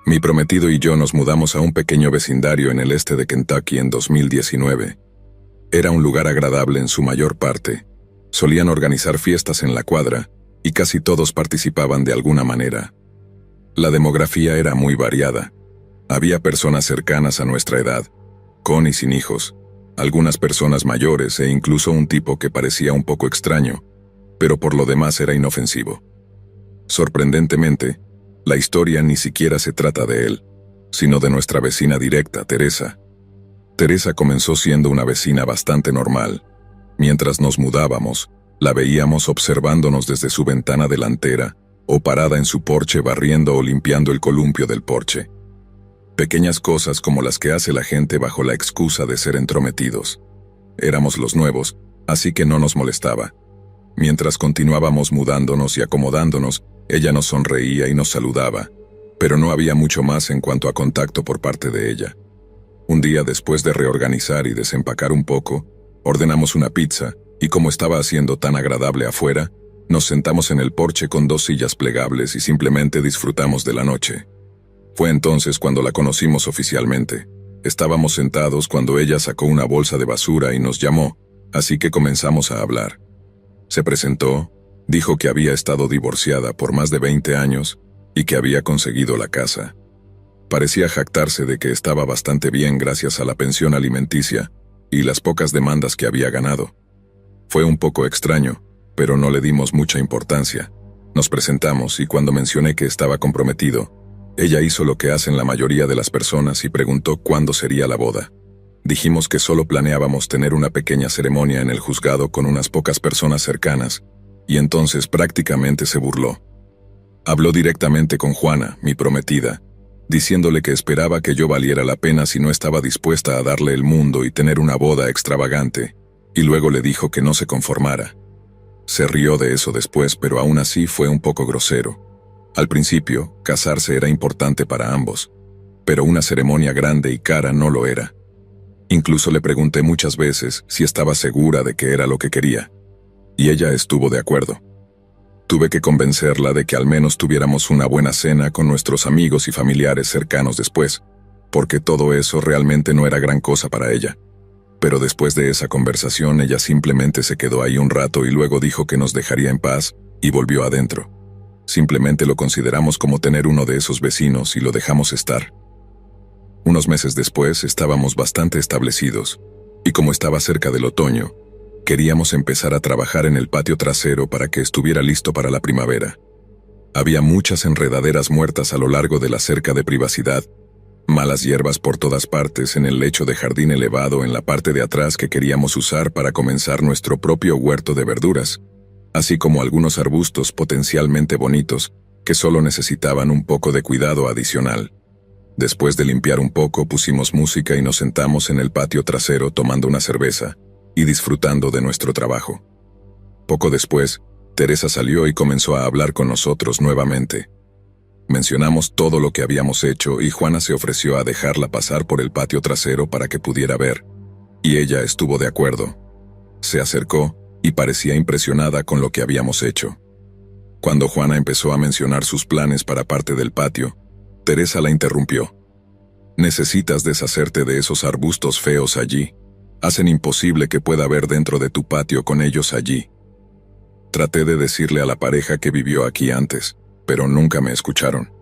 Mi prometido y yo nos mudamos a un pequeño vecindario en el este de Kentucky en 2019. Era un lugar agradable en su mayor parte. Solían organizar fiestas en la cuadra, y casi todos participaban de alguna manera. La demografía era muy variada. Había personas cercanas a nuestra edad, con y sin hijos, algunas personas mayores e incluso un tipo que parecía un poco extraño, pero por lo demás era inofensivo. Sorprendentemente, la historia ni siquiera se trata de él, sino de nuestra vecina directa, Teresa. Teresa comenzó siendo una vecina bastante normal. Mientras nos mudábamos, la veíamos observándonos desde su ventana delantera o parada en su porche barriendo o limpiando el columpio del porche. Pequeñas cosas como las que hace la gente bajo la excusa de ser entrometidos. Éramos los nuevos, así que no nos molestaba. Mientras continuábamos mudándonos y acomodándonos, ella nos sonreía y nos saludaba, pero no había mucho más en cuanto a contacto por parte de ella. Un día, después de reorganizar y desempacar un poco, ordenamos una pizza, y como estaba haciendo tan agradable afuera, nos sentamos en el porche con 2 sillas plegables y simplemente disfrutamos de la noche. Fue entonces cuando la conocimos oficialmente. Estábamos sentados cuando ella sacó una bolsa de basura y nos llamó, así que comenzamos a hablar. Se presentó, dijo que había estado divorciada por más de 20 años y que había conseguido la casa. Parecía jactarse de que estaba bastante bien gracias a la pensión alimenticia y las pocas demandas que había ganado. Fue un poco extraño, pero no le dimos mucha importancia. Nos presentamos y cuando mencioné que estaba comprometido, ella hizo lo que hacen la mayoría de las personas y preguntó cuándo sería la boda. Dijimos que solo planeábamos tener una pequeña ceremonia en el juzgado con unas pocas personas cercanas, y entonces prácticamente se burló. Habló directamente con Juana, mi prometida, diciéndole que esperaba que yo valiera la pena si no estaba dispuesta a darle el mundo y tener una boda extravagante, y luego le dijo que no se conformara. Se rió de eso después, pero aún así fue un poco grosero. Al principio, casarse era importante para ambos, pero una ceremonia grande y cara no lo era. Incluso le pregunté muchas veces si estaba segura de que era lo que quería, y ella estuvo de acuerdo. Tuve que convencerla de que al menos tuviéramos una buena cena con nuestros amigos y familiares cercanos después, porque todo eso realmente no era gran cosa para ella. Pero después de esa conversación ella simplemente se quedó ahí un rato y luego dijo que nos dejaría en paz y volvió adentro. Simplemente lo consideramos como tener uno de esos vecinos y lo dejamos estar. Unos meses después estábamos bastante establecidos, y como estaba cerca del otoño, queríamos empezar a trabajar en el patio trasero para que estuviera listo para la primavera. Había muchas enredaderas muertas a lo largo de la cerca de privacidad, malas hierbas por todas partes en el lecho de jardín elevado en la parte de atrás que queríamos usar para comenzar nuestro propio huerto de verduras, así como algunos arbustos potencialmente bonitos que solo necesitaban un poco de cuidado adicional. Después de limpiar un poco, pusimos música y nos sentamos en el patio trasero tomando una cerveza y disfrutando de nuestro trabajo. Poco después, Teresa salió y comenzó a hablar con nosotros nuevamente. Mencionamos todo lo que habíamos hecho y Juana se ofreció a dejarla pasar por el patio trasero para que pudiera ver, y ella estuvo de acuerdo. Se acercó y parecía impresionada con lo que habíamos hecho. Cuando Juana empezó a mencionar sus planes para parte del patio, Teresa la interrumpió. Necesitas deshacerte de esos arbustos feos allí. Hacen imposible que pueda ver dentro de tu patio con ellos allí. Traté de decirle a la pareja que vivió aquí antes, pero nunca me escucharon.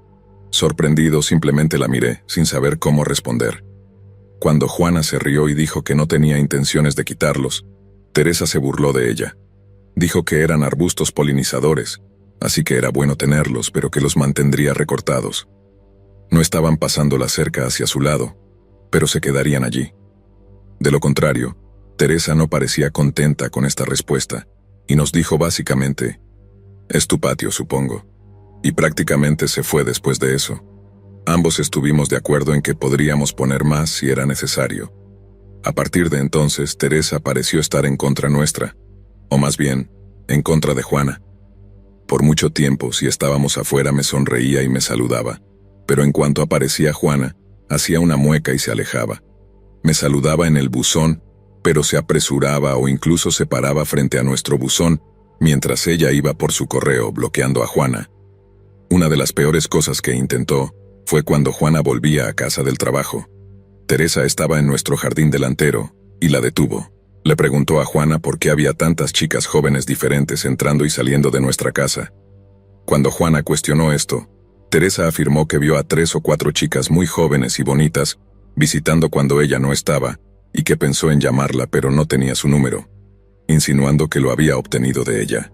Sorprendido, simplemente la miré, sin saber cómo responder. Cuando Juana se rió y dijo que no tenía intenciones de quitarlos, Teresa se burló de ella. Dijo que eran arbustos polinizadores, así que era bueno tenerlos, pero que los mantendría recortados. No estaban pasando la cerca hacia su lado, pero se quedarían allí. De lo contrario, Teresa no parecía contenta con esta respuesta, y nos dijo básicamente, «Es tu patio, supongo». Y prácticamente se fue después de eso. Ambos estuvimos de acuerdo en que podríamos poner más si era necesario. A partir de entonces, Teresa pareció estar en contra nuestra, o más bien, en contra de Juana. Por mucho tiempo, si estábamos afuera, me sonreía y me saludaba, pero en cuanto aparecía Juana, hacía una mueca y se alejaba. Me saludaba en el buzón, pero se apresuraba o incluso se paraba frente a nuestro buzón, mientras ella iba por su correo bloqueando a Juana. Una de las peores cosas que intentó Fue cuando Juana volvía a casa del trabajo. Teresa estaba en nuestro jardín delantero, y la detuvo. Le preguntó a Juana por qué había tantas chicas jóvenes diferentes entrando y saliendo de nuestra casa. Cuando Juana cuestionó esto, Teresa afirmó que vio a 3 o 4 chicas muy jóvenes y bonitas visitando cuando ella no estaba, y que pensó en llamarla pero no tenía su número, insinuando que lo había obtenido de ella.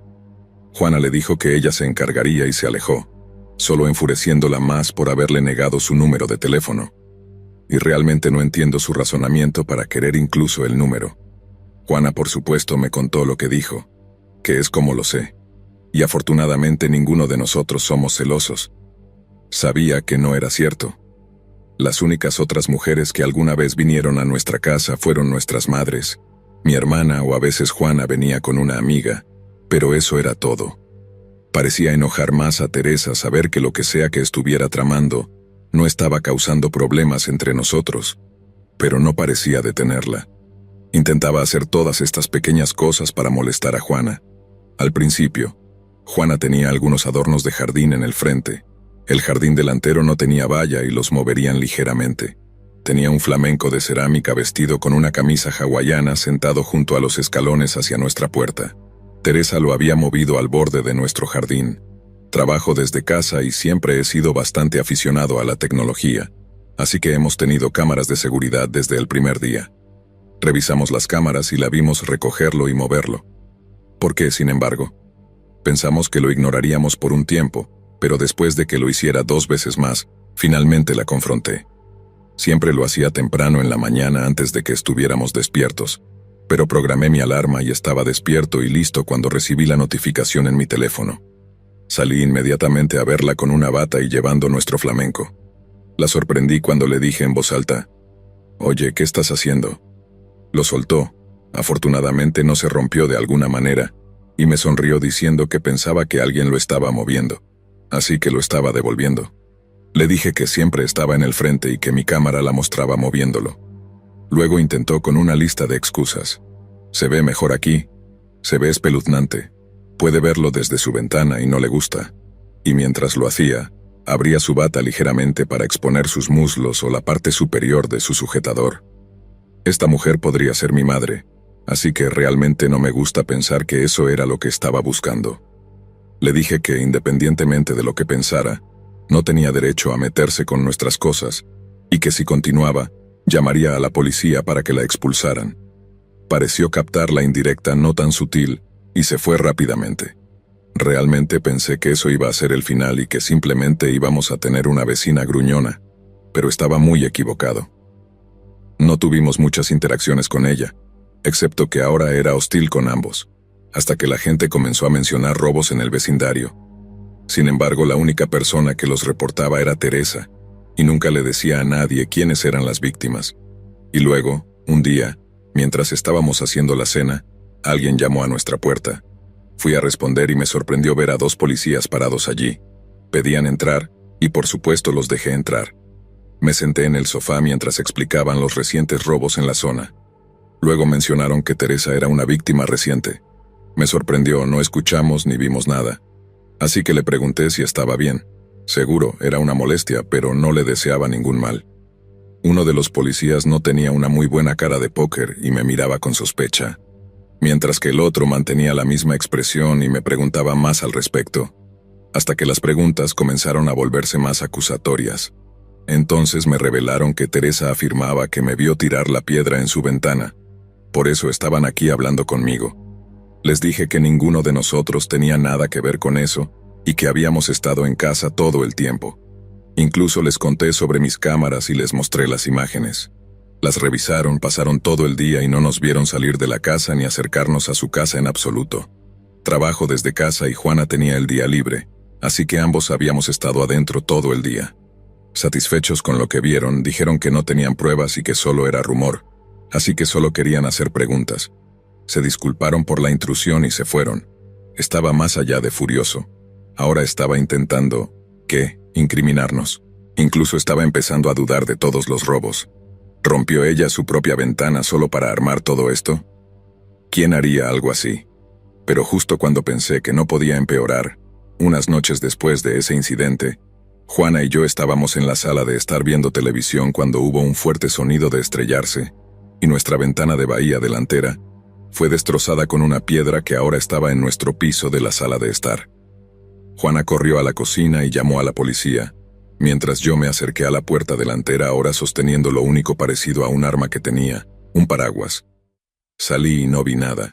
Juana le dijo que ella se encargaría y se alejó, solo enfureciéndola más por haberle negado su número de teléfono. Y realmente no entiendo su razonamiento para querer incluso el número. Juana, por supuesto, me contó lo que dijo, que es como lo sé. Y afortunadamente ninguno de nosotros somos celosos. Sabía que no era cierto. Las únicas otras mujeres que alguna vez vinieron a nuestra casa fueron nuestras madres, mi hermana o a veces Juana venía con una amiga, pero eso era todo. Parecía enojar más a Teresa saber que lo que sea que estuviera tramando no estaba causando problemas entre nosotros, pero no parecía detenerla. Intentaba hacer todas estas pequeñas cosas para molestar a Juana. Al principio, Juana tenía algunos adornos de jardín en el frente. El jardín delantero no tenía valla y los moverían ligeramente. Tenía un flamenco de cerámica vestido con una camisa hawaiana sentado junto a los escalones hacia nuestra puerta. Teresa lo había movido al borde de nuestro jardín. Trabajo desde casa y siempre he sido bastante aficionado a la tecnología, así que hemos tenido cámaras de seguridad desde el primer día. Revisamos las cámaras y la vimos recogerlo y moverlo. ¿Por qué, sin embargo? Pensamos que lo ignoraríamos por un tiempo, pero después de que lo hiciera 2 veces más, finalmente la confronté. Siempre lo hacía temprano en la mañana antes de que estuviéramos despiertos, pero programé mi alarma y estaba despierto y listo cuando recibí la notificación en mi teléfono. Salí inmediatamente a verla con una bata y llevando nuestro flamenco. La sorprendí cuando le dije en voz alta: «Oye, ¿qué estás haciendo?». Lo soltó, afortunadamente no se rompió de alguna manera, y me sonrió diciendo que pensaba que alguien lo estaba moviendo, así que lo estaba devolviendo. Le dije que siempre estaba en el frente y que mi cámara la mostraba moviéndolo. Luego intentó con una lista de excusas. «Se ve mejor aquí, se ve espeluznante, puede verlo desde su ventana y no le gusta». Y mientras lo hacía, abría su bata ligeramente para exponer sus muslos o la parte superior de su sujetador. Esta mujer podría ser mi madre, así que realmente no me gusta pensar que eso era lo que estaba buscando. Le dije que, independientemente de lo que pensara, no tenía derecho a meterse con nuestras cosas, y que si continuaba, llamaría a la policía para que la expulsaran. Pareció captar la indirecta no tan sutil, y se fue rápidamente. Realmente pensé que eso iba a ser el final y que simplemente íbamos a tener una vecina gruñona, pero estaba muy equivocado. No tuvimos muchas interacciones con ella, excepto que ahora era hostil con ambos, hasta que la gente comenzó a mencionar robos en el vecindario. Sin embargo, la única persona que los reportaba era Teresa, y nunca le decía a nadie quiénes eran las víctimas. Y luego, un día, mientras estábamos haciendo la cena, alguien llamó a nuestra puerta. Fui a responder y me sorprendió ver a 2 policías parados allí. Pedían entrar, y por supuesto los dejé entrar. Me senté en el sofá mientras explicaban los recientes robos en la zona. Luego mencionaron que Teresa era una víctima reciente. Me sorprendió, no escuchamos ni vimos nada. Así que le pregunté si estaba bien. Seguro, era una molestia, pero no le deseaba ningún mal. Uno de los policías no tenía una muy buena cara de póker y me miraba con sospecha, mientras que el otro mantenía la misma expresión y me preguntaba más al respecto, hasta que las preguntas comenzaron a volverse más acusatorias. Entonces me revelaron que Teresa afirmaba que me vio tirar la piedra en su ventana. Por eso estaban aquí hablando conmigo. Les dije que ninguno de nosotros tenía nada que ver con eso y que habíamos estado en casa todo el tiempo. Incluso les conté sobre mis cámaras y les mostré las imágenes. Las revisaron, pasaron todo el día y no nos vieron salir de la casa ni acercarnos a su casa en absoluto. Trabajo desde casa y Juana tenía el día libre, así que ambos habíamos estado adentro todo el día. Satisfechos con lo que vieron, dijeron que no tenían pruebas y que solo era rumor, así que solo querían hacer preguntas. Se disculparon por la intrusión y se fueron. Estaba más allá de furioso. Ahora estaba intentando, ¿qué?, incriminarnos. Incluso estaba empezando a dudar de todos los robos. ¿Rompió ella su propia ventana solo para armar todo esto? ¿Quién haría algo así? Pero justo cuando pensé que no podía empeorar, unas noches después de ese incidente, Juana y yo estábamos en la sala de estar viendo televisión cuando hubo un fuerte sonido de estrellarse, y nuestra ventana de bahía delantera fue destrozada con una piedra que ahora estaba en nuestro piso de la sala de estar. Juana corrió a la cocina y llamó a la policía, mientras yo me acerqué a la puerta delantera ahora sosteniendo lo único parecido a un arma que tenía, un paraguas. Salí y no vi nada.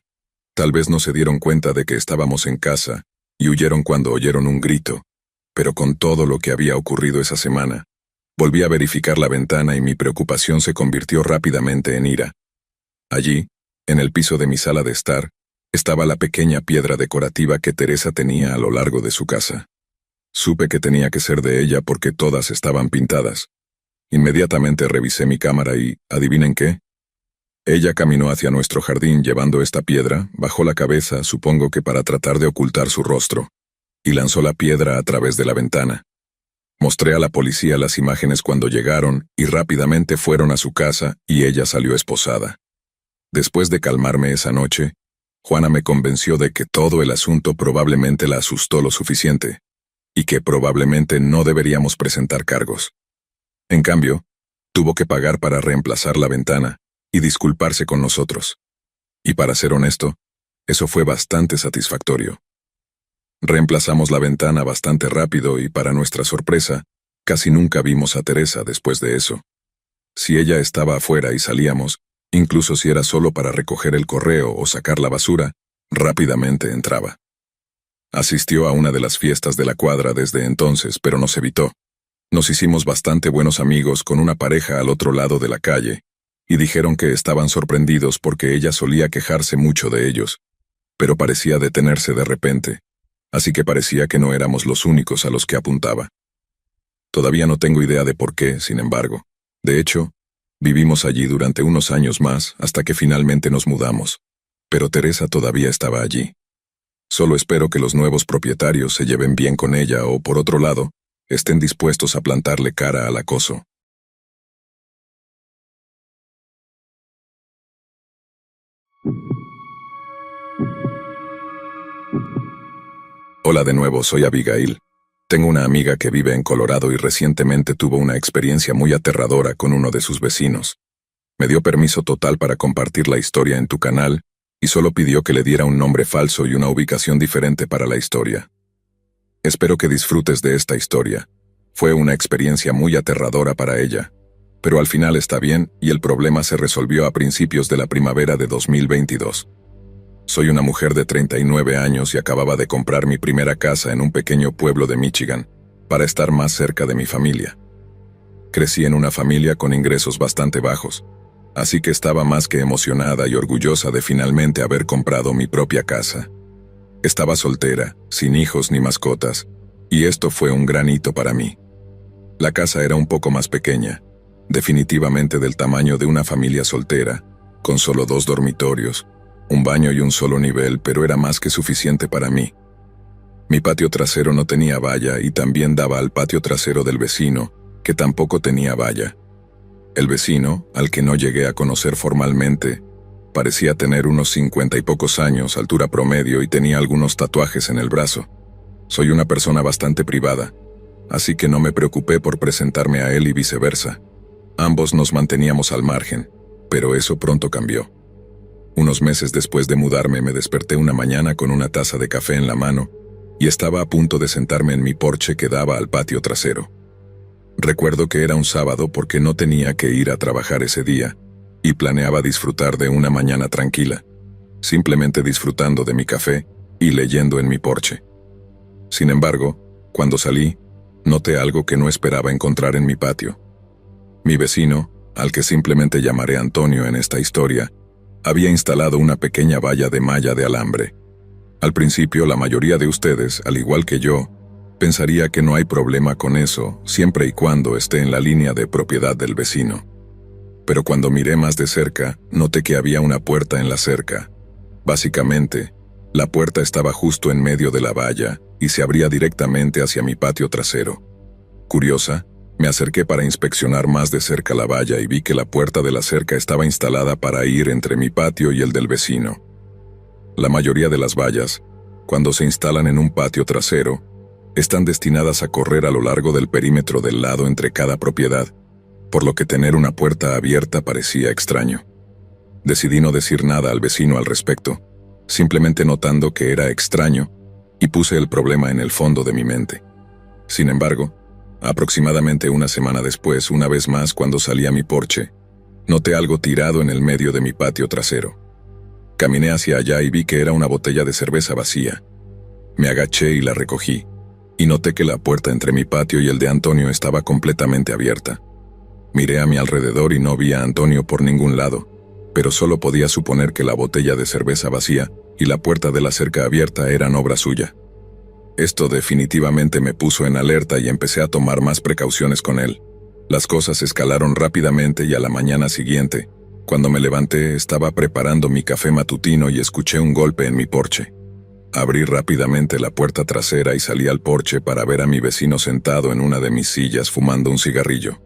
Tal vez no se dieron cuenta de que estábamos en casa, y huyeron cuando oyeron un grito. Pero con todo lo que había ocurrido esa semana, volví a verificar la ventana y mi preocupación se convirtió rápidamente en ira. Allí, en el piso de mi sala de estar, estaba la pequeña piedra decorativa que Teresa tenía a lo largo de su casa. Supe que tenía que ser de ella porque todas estaban pintadas. Inmediatamente revisé mi cámara y, ¿adivinen qué? Ella caminó hacia nuestro jardín llevando esta piedra, bajó la cabeza, supongo que para tratar de ocultar su rostro, y lanzó la piedra a través de la ventana. Mostré a la policía las imágenes cuando llegaron y rápidamente fueron a su casa y ella salió esposada. Después de calmarme esa noche, Juana me convenció de que todo el asunto probablemente la asustó lo suficiente, y que probablemente no deberíamos presentar cargos. En cambio, tuvo que pagar para reemplazar la ventana y disculparse con nosotros. Y para ser honesto, eso fue bastante satisfactorio. Reemplazamos la ventana bastante rápido y, para nuestra sorpresa, casi nunca vimos a Teresa después de eso. Si ella estaba afuera y salíamos, incluso si era solo para recoger el correo o sacar la basura, rápidamente entraba. Asistió a una de las fiestas de la cuadra desde entonces, pero nos evitó. Nos hicimos bastante buenos amigos con una pareja al otro lado de la calle, y dijeron que estaban sorprendidos porque ella solía quejarse mucho de ellos, pero parecía detenerse de repente, así que parecía que no éramos los únicos a los que apuntaba. Todavía no tengo idea de por qué, sin embargo. De hecho, vivimos allí durante unos años más hasta que finalmente nos mudamos, pero Teresa todavía estaba allí. Solo espero que los nuevos propietarios se lleven bien con ella o, por otro lado, estén dispuestos a plantarle cara al acoso. Hola de nuevo, soy Abigail. Tengo una amiga que vive en Colorado y recientemente tuvo una experiencia muy aterradora con uno de sus vecinos. Me dio permiso total para compartir la historia en tu canal y solo pidió que le diera un nombre falso y una ubicación diferente para la historia. Espero que disfrutes de esta historia. Fue una experiencia muy aterradora para ella, pero al final está bien y el problema se resolvió a principios de la primavera de 2022. Soy una mujer de 39 años y acababa de comprar mi primera casa en un pequeño pueblo de Michigan, para estar más cerca de mi familia. Crecí en una familia con ingresos bastante bajos, así que estaba más que emocionada y orgullosa de finalmente haber comprado mi propia casa. Estaba soltera, sin hijos ni mascotas, y esto fue un gran hito para mí. La casa era un poco más pequeña, definitivamente del tamaño de una familia soltera, con solo 2 dormitorios, un baño y un solo nivel, pero era más que suficiente para mí. Mi patio trasero no tenía valla y también daba al patio trasero del vecino, que tampoco tenía valla. El vecino, al que no llegué a conocer formalmente, parecía tener unos 50 y pocos años, altura promedio y tenía algunos tatuajes en el brazo. Soy una persona bastante privada, así que no me preocupé por presentarme a él y viceversa. Ambos nos manteníamos al margen, pero eso pronto cambió. Unos meses después de mudarme me desperté una mañana con una taza de café en la mano y estaba a punto de sentarme en mi porche que daba al patio trasero. Recuerdo que era un sábado porque no tenía que ir a trabajar ese día y planeaba disfrutar de una mañana tranquila, simplemente disfrutando de mi café y leyendo en mi porche. Sin embargo, cuando salí, noté algo que no esperaba encontrar en mi patio. Mi vecino, al que simplemente llamaré Antonio en esta historia, había instalado una pequeña valla de malla de alambre. Al principio, la mayoría de ustedes, al igual que yo, pensaría que no hay problema con eso, siempre y cuando esté en la línea de propiedad del vecino. Pero cuando miré más de cerca, noté que había una puerta en la cerca. Básicamente, la puerta estaba justo en medio de la valla y se abría directamente hacia mi patio trasero. Curiosa, me acerqué para inspeccionar más de cerca la valla y vi que la puerta de la cerca estaba instalada para ir entre mi patio y el del vecino. La mayoría de las vallas, cuando se instalan en un patio trasero, están destinadas a correr a lo largo del perímetro del lado entre cada propiedad, por lo que tener una puerta abierta parecía extraño. Decidí no decir nada al vecino al respecto, simplemente notando que era extraño, y puse el problema en el fondo de mi mente. Sin embargo, aproximadamente una semana después, una vez más cuando salí a mi porche, noté algo tirado en el medio de mi patio trasero. Caminé hacia allá y vi que era una botella de cerveza vacía. Me agaché y la recogí, y noté que la puerta entre mi patio y el de Antonio estaba completamente abierta. Miré a mi alrededor y no vi a Antonio por ningún lado, pero solo podía suponer que la botella de cerveza vacía y la puerta de la cerca abierta eran obra suya. Esto definitivamente me puso en alerta y empecé a tomar más precauciones con él. Las cosas escalaron rápidamente y a la mañana siguiente, cuando me levanté, estaba preparando mi café matutino y escuché un golpe en mi porche. Abrí rápidamente la puerta trasera y salí al porche para ver a mi vecino sentado en una de mis sillas fumando un cigarrillo.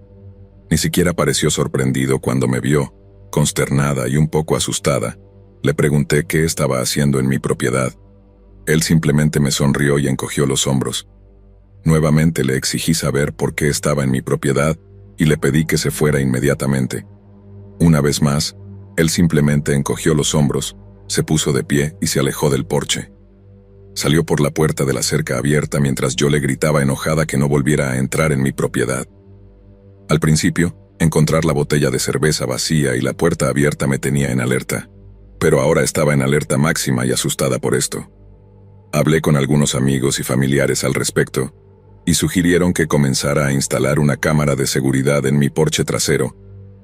Ni siquiera pareció sorprendido cuando me vio, consternada y un poco asustada. Le pregunté qué estaba haciendo en mi propiedad. Él simplemente me sonrió y encogió los hombros. Nuevamente le exigí saber por qué estaba en mi propiedad y le pedí que se fuera inmediatamente. Una vez más, él simplemente encogió los hombros, se puso de pie y se alejó del porche. Salió por la puerta de la cerca abierta mientras yo le gritaba enojada que no volviera a entrar en mi propiedad. Al principio, encontrar la botella de cerveza vacía y la puerta abierta me tenía en alerta, pero ahora estaba en alerta máxima y asustada por esto. Hablé con algunos amigos y familiares al respecto, y sugirieron que comenzara a instalar una cámara de seguridad en mi porche trasero,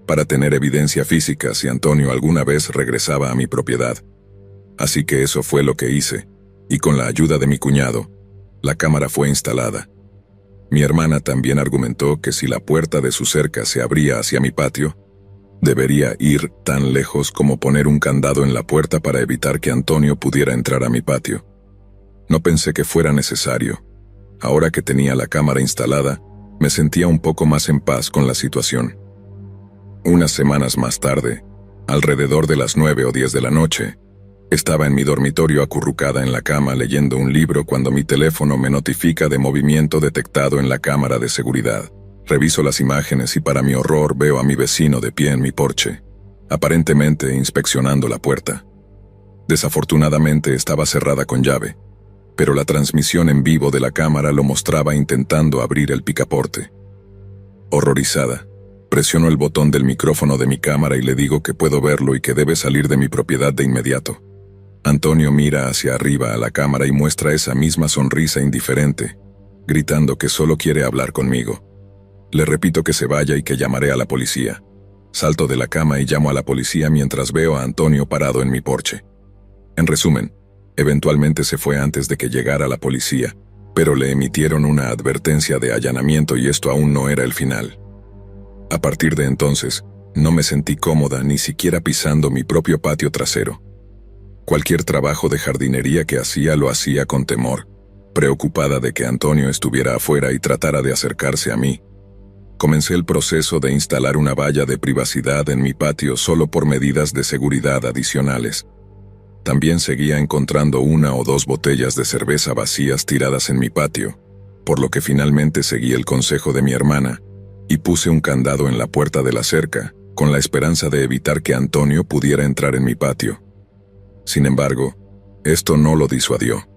para tener evidencia física si Antonio alguna vez regresaba a mi propiedad. Así que eso fue lo que hice, y con la ayuda de mi cuñado, la cámara fue instalada. Mi hermana también argumentó que si la puerta de su cerca se abría hacia mi patio, debería ir tan lejos como poner un candado en la puerta para evitar que Antonio pudiera entrar a mi patio. No pensé que fuera necesario. Ahora que tenía la cámara instalada, me sentía un poco más en paz con la situación. Unas semanas más tarde, alrededor de las 9 o 10 de la noche, estaba en mi dormitorio acurrucada en la cama leyendo un libro cuando mi teléfono me notifica de movimiento detectado en la cámara de seguridad. Reviso las imágenes y para mi horror veo a mi vecino de pie en mi porche, aparentemente inspeccionando la puerta. Desafortunadamente estaba cerrada con llave, pero la transmisión en vivo de la cámara lo mostraba intentando abrir el picaporte. Horrorizada, presiono el botón del micrófono de mi cámara y le digo que puedo verlo y que debe salir de mi propiedad de inmediato. Antonio mira hacia arriba a la cámara y muestra esa misma sonrisa indiferente, gritando que solo quiere hablar conmigo. Le repito que se vaya y que llamaré a la policía. Salto de la cama y llamo a la policía mientras veo a Antonio parado en mi porche. En resumen, eventualmente se fue antes de que llegara la policía, pero le emitieron una advertencia de allanamiento y esto aún no era el final. A partir de entonces, no me sentí cómoda ni siquiera pisando mi propio patio trasero. Cualquier trabajo de jardinería que hacía lo hacía con temor, preocupada de que Antonio estuviera afuera y tratara de acercarse a mí. Comencé el proceso de instalar una valla de privacidad en mi patio solo por medidas de seguridad adicionales. También seguía encontrando 1 o 2 botellas de cerveza vacías tiradas en mi patio, por lo que finalmente seguí el consejo de mi hermana y puse un candado en la puerta de la cerca, con la esperanza de evitar que Antonio pudiera entrar en mi patio. Sin embargo, esto no lo disuadió.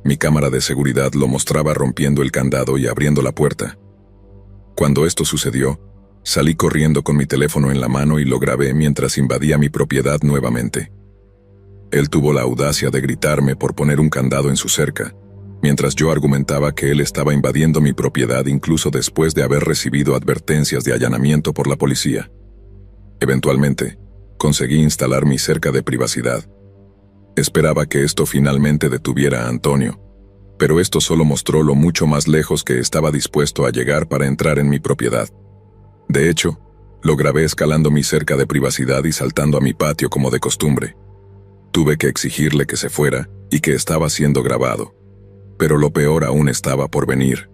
Mi cámara de seguridad lo mostraba rompiendo el candado y abriendo la puerta. Cuando esto sucedió, salí corriendo con mi teléfono en la mano y lo grabé mientras invadía mi propiedad nuevamente. Él tuvo la audacia de gritarme por poner un candado en su cerca, mientras yo argumentaba que él estaba invadiendo mi propiedad incluso después de haber recibido advertencias de allanamiento por la policía. Eventualmente, conseguí instalar mi cerca de privacidad. Esperaba que esto finalmente detuviera a Antonio, pero esto solo mostró lo mucho más lejos que estaba dispuesto a llegar para entrar en mi propiedad. De hecho, lo grabé escalando mi cerca de privacidad y saltando a mi patio como de costumbre. Tuve que exigirle que se fuera y que estaba siendo grabado. Pero lo peor aún estaba por venir.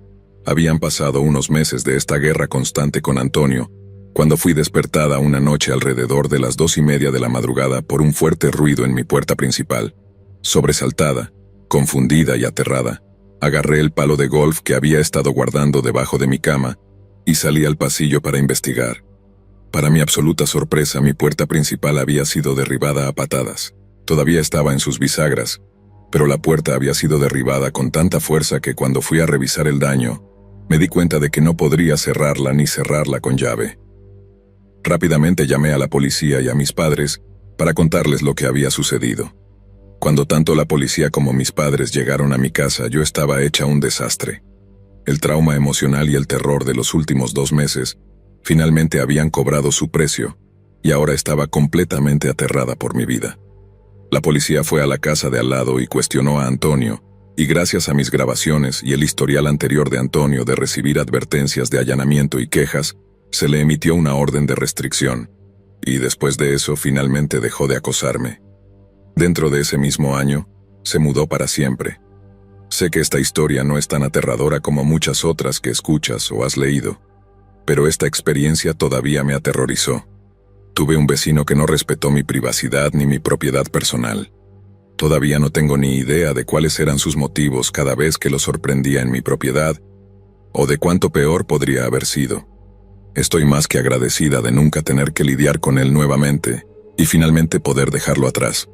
Habían pasado unos meses de esta guerra constante con Antonio, cuando fui despertada una noche alrededor de las 2:30 de la madrugada por un fuerte ruido en mi puerta principal. Sobresaltada, confundida y aterrada, Agarré el palo de golf que había estado guardando debajo de mi cama y salí al pasillo para investigar. Para mi absoluta sorpresa, mi puerta principal había sido derribada a patadas. Todavía estaba en sus bisagras, pero la puerta había sido derribada con tanta fuerza que cuando fui a revisar el daño, me di cuenta de que no podría cerrarla ni cerrarla con llave. Rápidamente llamé a la policía y a mis padres para contarles lo que había sucedido. Cuando tanto la policía como mis padres llegaron a mi casa, yo estaba hecha un desastre. El trauma emocional y el terror de los últimos 2 meses finalmente habían cobrado su precio, y ahora estaba completamente aterrada por mi vida. La policía fue a la casa de al lado y cuestionó a Antonio, y gracias a mis grabaciones y el historial anterior de Antonio de recibir advertencias de allanamiento y quejas, se le emitió una orden de restricción, y después de eso finalmente dejó de acosarme. Dentro de ese mismo año, se mudó para siempre. Sé que esta historia no es tan aterradora como muchas otras que escuchas o has leído, pero esta experiencia todavía me aterrorizó. Tuve un vecino que no respetó mi privacidad ni mi propiedad personal. Todavía no tengo ni idea de cuáles eran sus motivos cada vez que lo sorprendía en mi propiedad, o de cuánto peor podría haber sido. Estoy más que agradecida de nunca tener que lidiar con él nuevamente, y finalmente poder dejarlo atrás.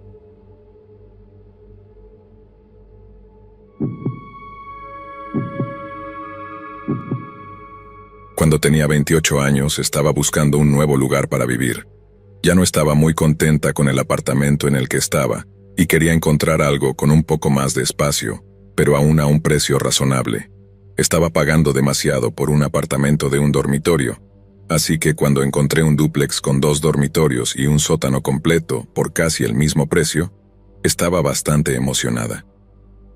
Cuando tenía 28 años, estaba buscando un nuevo lugar para vivir. Ya no estaba muy contenta con el apartamento en el que estaba, y quería encontrar algo con un poco más de espacio, pero aún a un precio razonable. Estaba pagando demasiado por un apartamento de un dormitorio, así que cuando encontré un dúplex con 2 dormitorios y un sótano completo por casi el mismo precio, estaba bastante emocionada.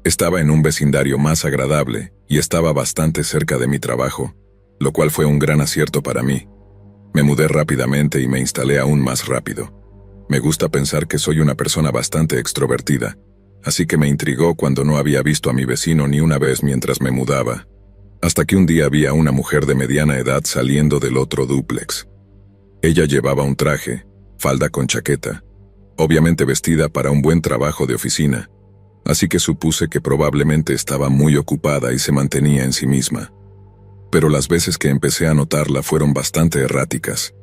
Estaba en un vecindario más agradable y estaba bastante cerca de mi trabajo, lo cual fue un gran acierto para mí. Me mudé rápidamente y me instalé aún más rápido. Me gusta pensar que soy una persona bastante extrovertida, así que me intrigó cuando no había visto a mi vecino ni una vez mientras me mudaba. Hasta que un día vi a una mujer de mediana edad saliendo del otro dúplex. Ella llevaba un traje, falda con chaqueta, obviamente vestida para un buen trabajo de oficina, así que supuse que probablemente estaba muy ocupada y se mantenía en sí misma. Pero las veces que empecé a notarla fueron bastante erráticas,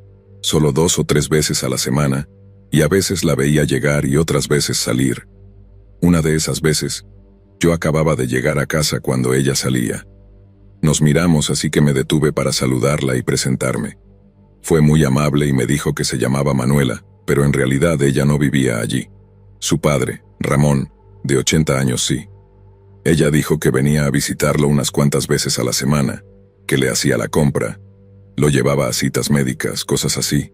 solo 2 o 3 veces a la semana, y a veces la veía llegar y otras veces salir. Una de esas veces, yo acababa de llegar a casa cuando ella salía. Nos miramos, así que me detuve para saludarla y presentarme. Fue muy amable y me dijo que se llamaba Manuela, pero en realidad ella no vivía allí. Su padre, Ramón, de 80 años sí. Ella dijo que venía a visitarlo unas cuantas veces a la semana, que le hacía la compra, lo llevaba a citas médicas, cosas así.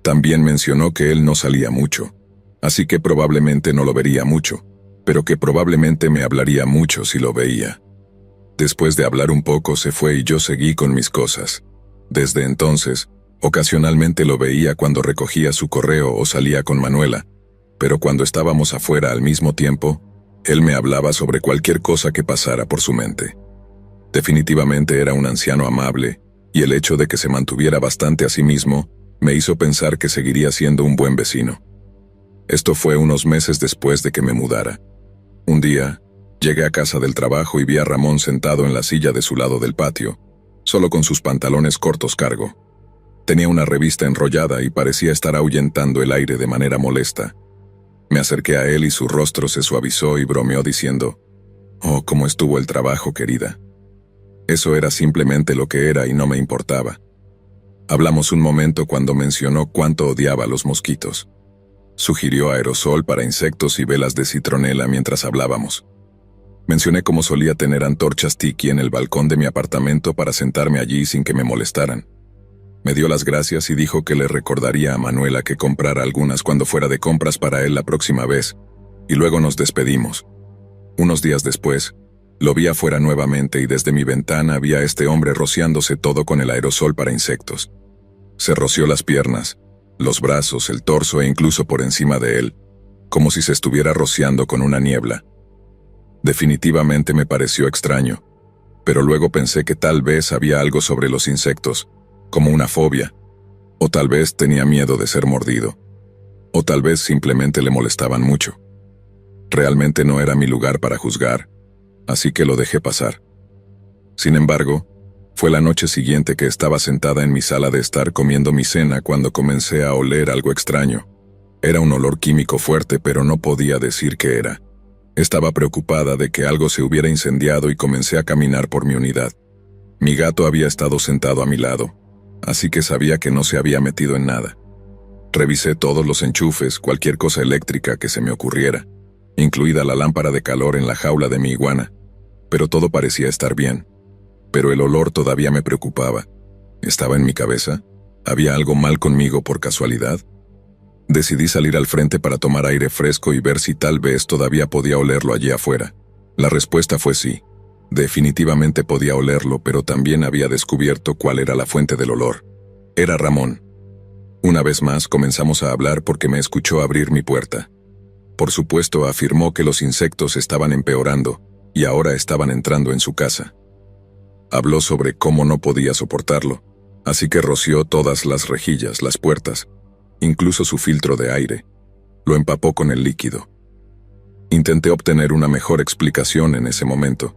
También mencionó que él no salía mucho, así que probablemente no lo vería mucho, pero que probablemente me hablaría mucho si lo veía. Después de hablar un poco se fue y yo seguí con mis cosas. Desde entonces, ocasionalmente lo veía cuando recogía su correo o salía con Manuela, pero cuando estábamos afuera al mismo tiempo, él me hablaba sobre cualquier cosa que pasara por su mente. Definitivamente era un anciano amable, y el hecho de que se mantuviera bastante a sí mismo me hizo pensar que seguiría siendo un buen vecino. Esto fue unos meses después de que me mudara. Un día, llegué a casa del trabajo y vi a Ramón sentado en la silla de su lado del patio, solo con sus pantalones cortos cargo. Tenía una revista enrollada y parecía estar ahuyentando el aire de manera molesta. Me acerqué a él y su rostro se suavizó y bromeó diciendo: «Oh, ¿cómo estuvo el trabajo, querida?». Eso era simplemente lo que era y no me importaba. Hablamos un momento cuando mencionó cuánto odiaba a los mosquitos. Sugirió aerosol para insectos y velas de citronela mientras hablábamos. Mencioné cómo solía tener antorchas tiki en el balcón de mi apartamento para sentarme allí sin que me molestaran. Me dio las gracias y dijo que le recordaría a Manuela que comprara algunas cuando fuera de compras para él la próxima vez, y luego nos despedimos. Unos días después, lo vi afuera nuevamente y desde mi ventana vi a este hombre rociándose todo con el aerosol para insectos. Se roció las piernas, los brazos, el torso e incluso por encima de él, como si se estuviera rociando con una niebla. Definitivamente me pareció extraño, pero luego pensé que tal vez había algo sobre los insectos, como una fobia, o tal vez tenía miedo de ser mordido, o tal vez simplemente le molestaban mucho. Realmente no era mi lugar para juzgar, así que lo dejé pasar. Sin embargo, fue la noche siguiente que estaba sentada en mi sala de estar comiendo mi cena cuando comencé a oler algo extraño. Era un olor químico fuerte, pero no podía decir qué era. Estaba preocupada de que algo se hubiera incendiado y comencé a caminar por mi unidad. Mi gato había estado sentado a mi lado, así que sabía que no se había metido en nada. Revisé todos los enchufes, cualquier cosa eléctrica que se me ocurriera, incluida la lámpara de calor en la jaula de mi iguana, pero todo parecía estar bien. Pero el olor todavía me preocupaba. ¿Estaba en mi cabeza? ¿Había algo mal conmigo por casualidad? Decidí salir al frente para tomar aire fresco y ver si tal vez todavía podía olerlo allí afuera. La respuesta fue sí. Definitivamente podía olerlo, pero también había descubierto cuál era la fuente del olor. Era Ramón. Una vez más comenzamos a hablar porque me escuchó abrir mi puerta. Por supuesto, afirmó que los insectos estaban empeorando y ahora estaban entrando en su casa. Habló sobre cómo no podía soportarlo, así que roció todas las rejillas, las puertas, incluso su filtro de aire. Lo empapó con el líquido. Intenté obtener una mejor explicación en ese momento,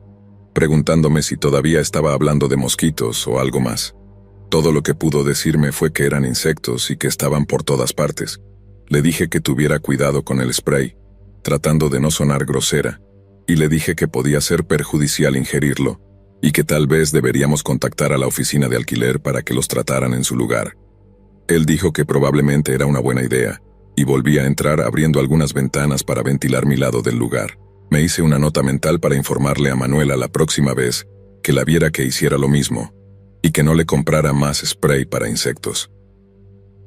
preguntándome si todavía estaba hablando de mosquitos o algo más. Todo lo que pudo decirme fue que eran insectos y que estaban por todas partes. Le dije que tuviera cuidado con el spray, tratando de no sonar grosera, y le dije que podía ser perjudicial ingerirlo, y que tal vez deberíamos contactar a la oficina de alquiler para que los trataran en su lugar. Él dijo que probablemente era una buena idea, y volví a entrar abriendo algunas ventanas para ventilar mi lado del lugar. Me hice una nota mental para informarle a Manuela la próxima vez que la viera que hiciera lo mismo, y que no le comprara más spray para insectos.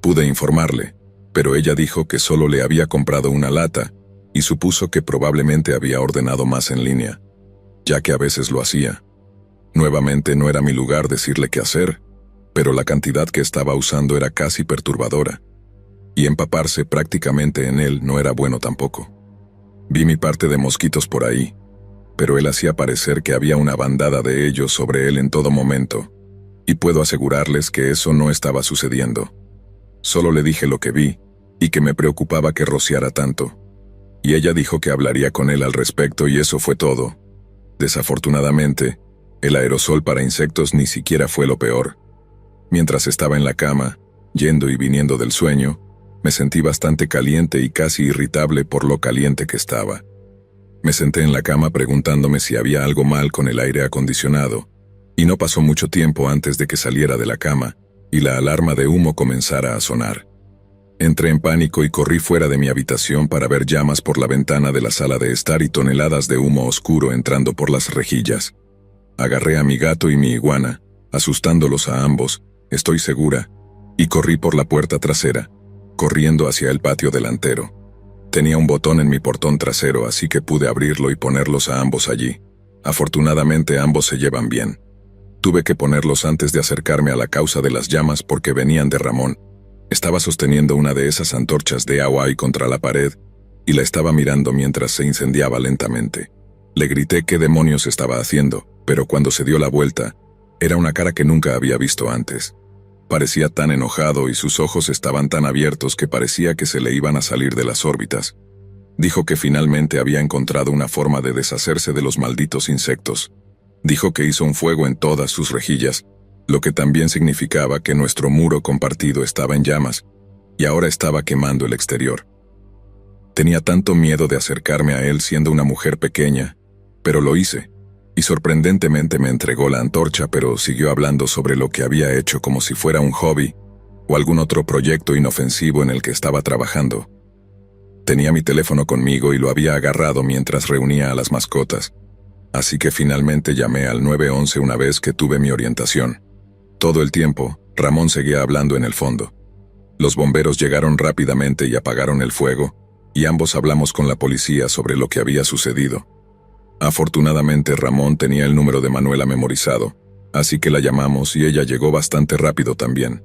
Pude informarle, pero ella dijo que solo le había comprado una lata, y supuso que probablemente había ordenado más en línea, ya que a veces lo hacía. Nuevamente no era mi lugar decirle qué hacer, pero la cantidad que estaba usando era casi perturbadora, y empaparse prácticamente en él no era bueno tampoco. Vi mi parte de mosquitos por ahí, pero él hacía parecer que había una bandada de ellos sobre él en todo momento, y puedo asegurarles que eso no estaba sucediendo. Solo le dije lo que vi, y que me preocupaba que rociara tanto, y ella dijo que hablaría con él al respecto y eso fue todo. Desafortunadamente, el aerosol para insectos ni siquiera fue lo peor. Mientras estaba en la cama, yendo y viniendo del sueño, me sentí bastante caliente y casi irritable por lo caliente que estaba. Me senté en la cama preguntándome si había algo mal con el aire acondicionado, y no pasó mucho tiempo antes de que saliera de la cama y la alarma de humo comenzara a sonar. Entré en pánico y corrí fuera de mi habitación para ver llamas por la ventana de la sala de estar y toneladas de humo oscuro entrando por las rejillas. Agarré a mi gato y mi iguana, asustándolos a ambos, estoy segura, y corrí por la puerta trasera, corriendo hacia el patio delantero. Tenía un botón en mi portón trasero, así que pude abrirlo y ponerlos a ambos allí. Afortunadamente ambos se llevan bien. Tuve que ponerlos antes de acercarme a la causa de las llamas porque venían de Ramón. Estaba sosteniendo una de esas antorchas de agua ahí contra la pared, y la estaba mirando mientras se incendiaba lentamente. Le grité qué demonios estaba haciendo, pero cuando se dio la vuelta, era una cara que nunca había visto antes. Parecía tan enojado y sus ojos estaban tan abiertos que parecía que se le iban a salir de las órbitas. Dijo que finalmente había encontrado una forma de deshacerse de los malditos insectos. Dijo que hizo un fuego en todas sus rejillas, lo que también significaba que nuestro muro compartido estaba en llamas, y ahora estaba quemando el exterior. Tenía tanto miedo de acercarme a él siendo una mujer pequeña, pero lo hice, y sorprendentemente me entregó la antorcha, pero siguió hablando sobre lo que había hecho como si fuera un hobby o algún otro proyecto inofensivo en el que estaba trabajando. Tenía mi teléfono conmigo y lo había agarrado mientras reunía a las mascotas, así que finalmente llamé al 911 una vez que tuve mi orientación. Todo el tiempo, Ramón seguía hablando en el fondo. Los bomberos llegaron rápidamente y apagaron el fuego, y ambos hablamos con la policía sobre lo que había sucedido. Afortunadamente Ramón tenía el número de Manuela memorizado, así que la llamamos y ella llegó bastante rápido también.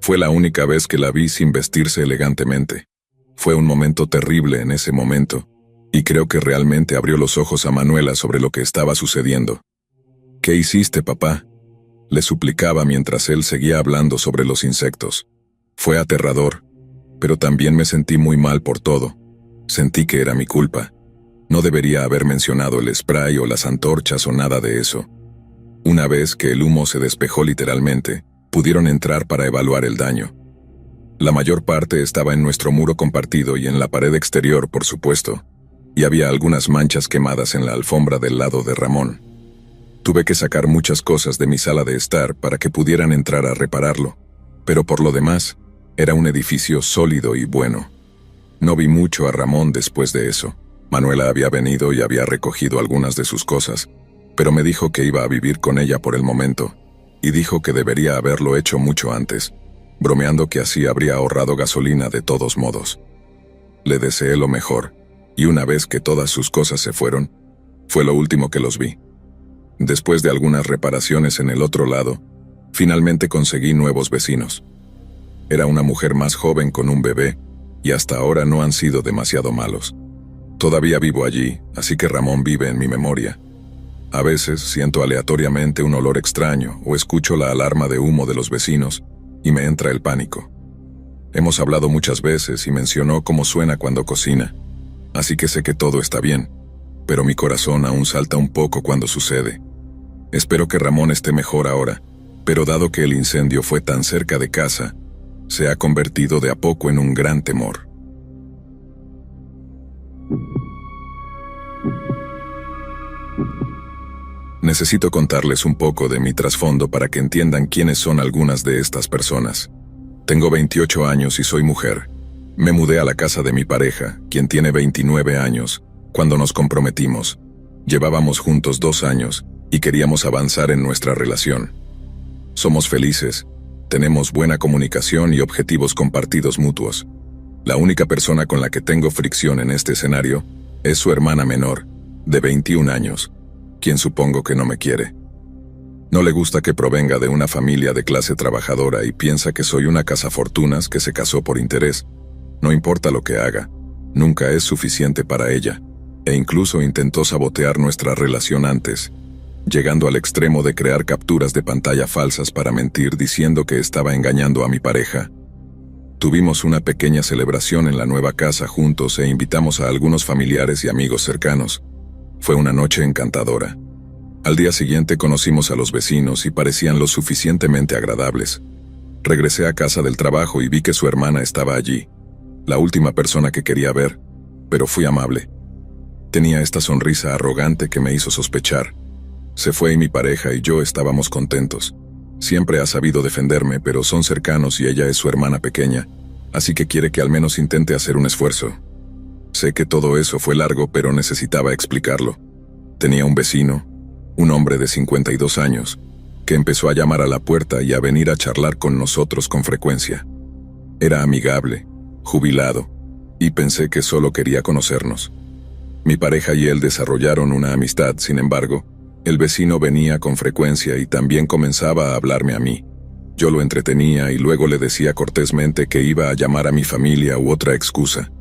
Fue la única vez que la vi sin vestirse elegantemente. Fue un momento terrible en ese momento, y creo que realmente abrió los ojos a Manuela sobre lo que estaba sucediendo. ¿Qué hiciste, papá?, le suplicaba mientras él seguía hablando sobre los insectos. Fue aterrador, pero también me sentí muy mal por todo. Sentí que era mi culpa. No debería haber mencionado el spray o las antorchas o nada de eso. Una vez que el humo se despejó literalmente, pudieron entrar para evaluar el daño. La mayor parte estaba en nuestro muro compartido y en la pared exterior, por supuesto, y había algunas manchas quemadas en la alfombra del lado de Ramón. Tuve que sacar muchas cosas de mi sala de estar para que pudieran entrar a repararlo, pero por lo demás, era un edificio sólido y bueno. No vi mucho a Ramón después de eso. Manuela había venido y había recogido algunas de sus cosas, pero me dijo que iba a vivir con ella por el momento, y dijo que debería haberlo hecho mucho antes, bromeando que así habría ahorrado gasolina de todos modos. Le deseé lo mejor, y una vez que todas sus cosas se fueron, fue lo último que los vi. Después de algunas reparaciones en el otro lado, finalmente conseguí nuevos vecinos. Era una mujer más joven con un bebé, y hasta ahora no han sido demasiado malos. Todavía vivo allí, así que Ramón vive en mi memoria. A veces siento aleatoriamente un olor extraño o escucho la alarma de humo de los vecinos y me entra el pánico. Hemos hablado muchas veces y mencionó cómo suena cuando cocina, así que sé que todo está bien, pero mi corazón aún salta un poco cuando sucede. Espero que Ramón esté mejor ahora, pero dado que el incendio fue tan cerca de casa, se ha convertido de a poco en un gran temor. Necesito contarles un poco de mi trasfondo para que entiendan quiénes son algunas de estas personas. Tengo 28 años y soy mujer. Me mudé a la casa de mi pareja, quien tiene 29 años, cuando nos comprometimos. Llevábamos juntos 2 años y queríamos avanzar en nuestra relación. Somos felices, tenemos buena comunicación y objetivos compartidos mutuos. La única persona con la que tengo fricción en este escenario es su hermana menor, de 21 años, quien supongo que no me quiere. No le gusta que provenga de una familia de clase trabajadora y piensa que soy una cazafortunas que se casó por interés. No importa lo que haga, nunca es suficiente para ella, e incluso intentó sabotear nuestra relación antes, llegando al extremo de crear capturas de pantalla falsas para mentir diciendo que estaba engañando a mi pareja. Tuvimos una pequeña celebración en la nueva casa juntos e invitamos a algunos familiares y amigos cercanos. Fue una noche encantadora. Al día siguiente conocimos a los vecinos y parecían lo suficientemente agradables. Regresé a casa del trabajo y vi que su hermana estaba allí, la última persona que quería ver, pero fui amable. Tenía esta sonrisa arrogante que me hizo sospechar. Se fue y mi pareja y yo estábamos contentos. Siempre ha sabido defenderme, pero son cercanos y ella es su hermana pequeña, así que quiere que al menos intente hacer un esfuerzo. Sé que todo eso fue largo, pero necesitaba explicarlo. Tenía un vecino, un hombre de 52 años, que empezó a llamar a la puerta y a venir a charlar con nosotros con frecuencia. Era amigable, jubilado, y pensé que solo quería conocernos. Mi pareja y él desarrollaron una amistad, sin embargo, el vecino venía con frecuencia y también comenzaba a hablarme a mí. Yo lo entretenía y luego le decía cortésmente que iba a llamar a mi familia u otra excusa.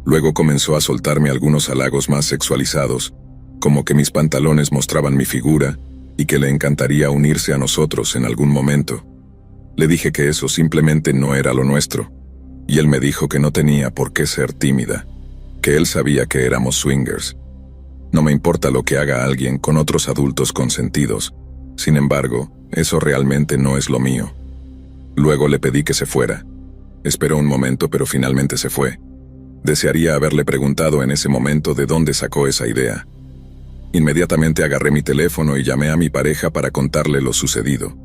Luego comenzó a soltarme algunos halagos más sexualizados, como que mis pantalones mostraban mi figura y que le encantaría unirse a nosotros en algún momento. Le dije que eso simplemente no era lo nuestro, y él me dijo que no tenía por qué ser tímida, que él sabía que éramos swingers. No me importa lo que haga alguien con otros adultos consentidos, sin embargo, eso realmente no es lo mío. Luego le pedí que se fuera. Esperó un momento, pero finalmente se fue. Desearía haberle preguntado en ese momento de dónde sacó esa idea. Inmediatamente agarré mi teléfono y llamé a mi pareja para contarle lo sucedido.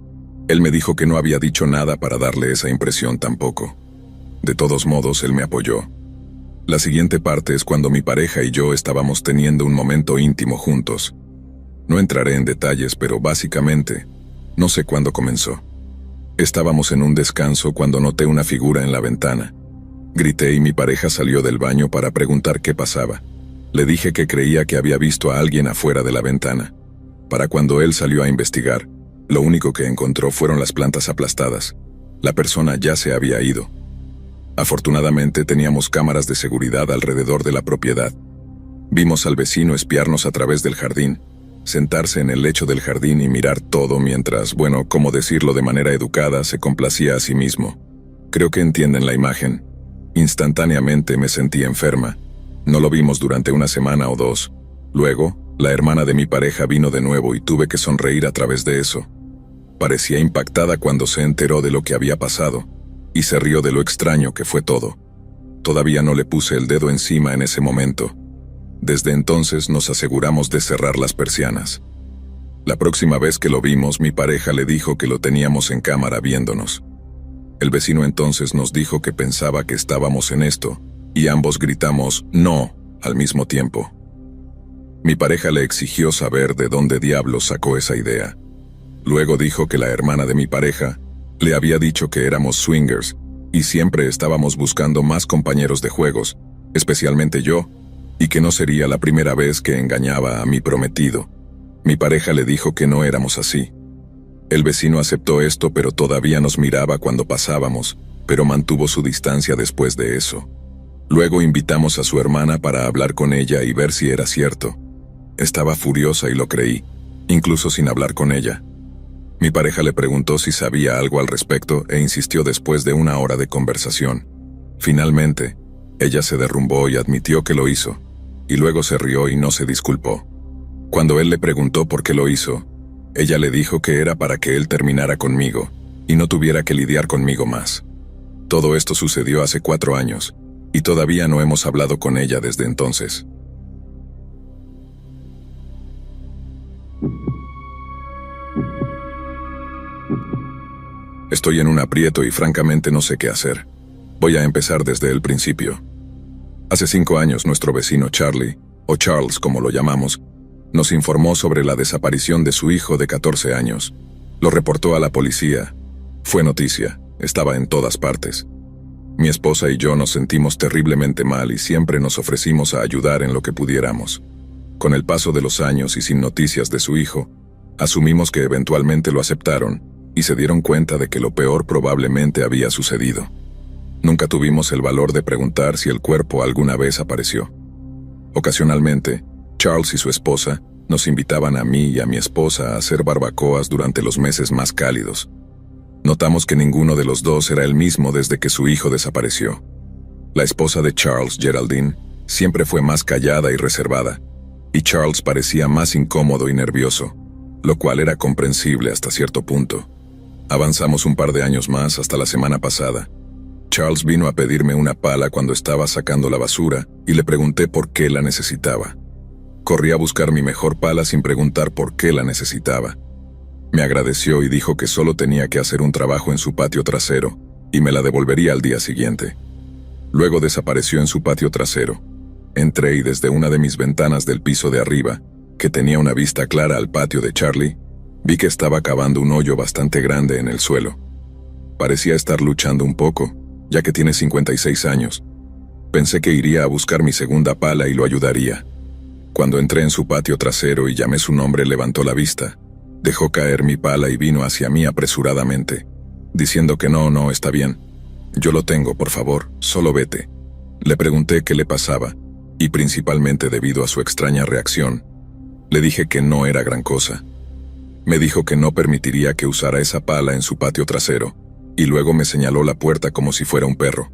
Él me dijo que no había dicho nada para darle esa impresión tampoco. De todos modos, él me apoyó. La siguiente parte es cuando mi pareja y yo estábamos teniendo un momento íntimo juntos. No entraré en detalles, pero básicamente, no sé cuándo comenzó. Estábamos en un descanso cuando noté una figura en la ventana. Grité y mi pareja salió del baño para preguntar qué pasaba. Le dije que creía que había visto a alguien afuera de la ventana. Para cuando él salió a investigar, lo único que encontró fueron las plantas aplastadas. La persona ya se había ido. Afortunadamente teníamos cámaras de seguridad alrededor de la propiedad. Vimos al vecino espiarnos a través del jardín, sentarse en el lecho del jardín y mirar todo mientras, bueno, como decirlo de manera educada, se complacía a sí mismo. Creo que entienden la imagen. Instantáneamente me sentí enferma. No lo vimos durante una semana o dos. Luego, la hermana de mi pareja vino de nuevo y tuve que sonreír a través de eso. Parecía impactada cuando se enteró de lo que había pasado, y se rió de lo extraño que fue todo. Todavía no le puse el dedo encima en ese momento. Desde entonces nos aseguramos de cerrar las persianas. La próxima vez que lo vimos, mi pareja le dijo que lo teníamos en cámara viéndonos. El vecino entonces nos dijo que pensaba que estábamos en esto, y ambos gritamos «no» al mismo tiempo. Mi pareja le exigió saber de dónde diablos sacó esa idea. Luego dijo que la hermana de mi pareja le había dicho que éramos swingers y siempre estábamos buscando más compañeros de juegos, especialmente yo, y que no sería la primera vez que engañaba a mi prometido. Mi pareja le dijo que no éramos así. El vecino aceptó esto, pero todavía nos miraba cuando pasábamos, pero mantuvo su distancia después de eso. Luego invitamos a su hermana para hablar con ella y ver si era cierto. Estaba furiosa y lo creí, incluso sin hablar con ella. Mi pareja le preguntó si sabía algo al respecto e insistió después de una hora de conversación. Finalmente, ella se derrumbó y admitió que lo hizo, y luego se rió y no se disculpó. Cuando él le preguntó por qué lo hizo, ella le dijo que era para que él terminara conmigo y no tuviera que lidiar conmigo más. Todo esto sucedió hace 4 años, y todavía no hemos hablado con ella desde entonces. Estoy en un aprieto y francamente no sé qué hacer. Voy a empezar desde el principio. Hace 5 años nuestro vecino Charlie, o Charles como lo llamamos, nos informó sobre la desaparición de su hijo de 14 años. Lo reportó a la policía. Fue noticia, estaba en todas partes. Mi esposa y yo nos sentimos terriblemente mal y siempre nos ofrecimos a ayudar en lo que pudiéramos. Con el paso de los años y sin noticias de su hijo, asumimos que eventualmente lo aceptaron y se dieron cuenta de que lo peor probablemente había sucedido. Nunca tuvimos el valor de preguntar si el cuerpo alguna vez apareció. Ocasionalmente, Charles y su esposa nos invitaban a mí y a mi esposa a hacer barbacoas durante los meses más cálidos. Notamos que ninguno de los dos era el mismo desde que su hijo desapareció. La esposa de Charles, Geraldine, siempre fue más callada y reservada, y Charles parecía más incómodo y nervioso, lo cual era comprensible hasta cierto punto. Avanzamos un par de años más hasta la semana pasada. Charles vino a pedirme una pala cuando estaba sacando la basura y le pregunté por qué la necesitaba. Corrí a buscar mi mejor pala sin preguntar por qué la necesitaba. Me agradeció y dijo que solo tenía que hacer un trabajo en su patio trasero y me la devolvería al día siguiente. Luego desapareció en su patio trasero. Entré y desde una de mis ventanas del piso de arriba, que tenía una vista clara al patio de Charlie, vi que estaba cavando un hoyo bastante grande en el suelo. Parecía estar luchando un poco, ya que tiene 56 años. Pensé que iría a buscar mi segunda pala y lo ayudaría. Cuando entré en su patio trasero y llamé su nombre, levantó la vista. Dejó caer mi pala y vino hacia mí apresuradamente, diciendo que no, está bien. Yo lo tengo, por favor, solo vete. Le pregunté qué le pasaba, y principalmente debido a su extraña reacción, le dije que no era gran cosa. Me dijo que no permitiría que usara esa pala en su patio trasero, y luego me señaló la puerta como si fuera un perro.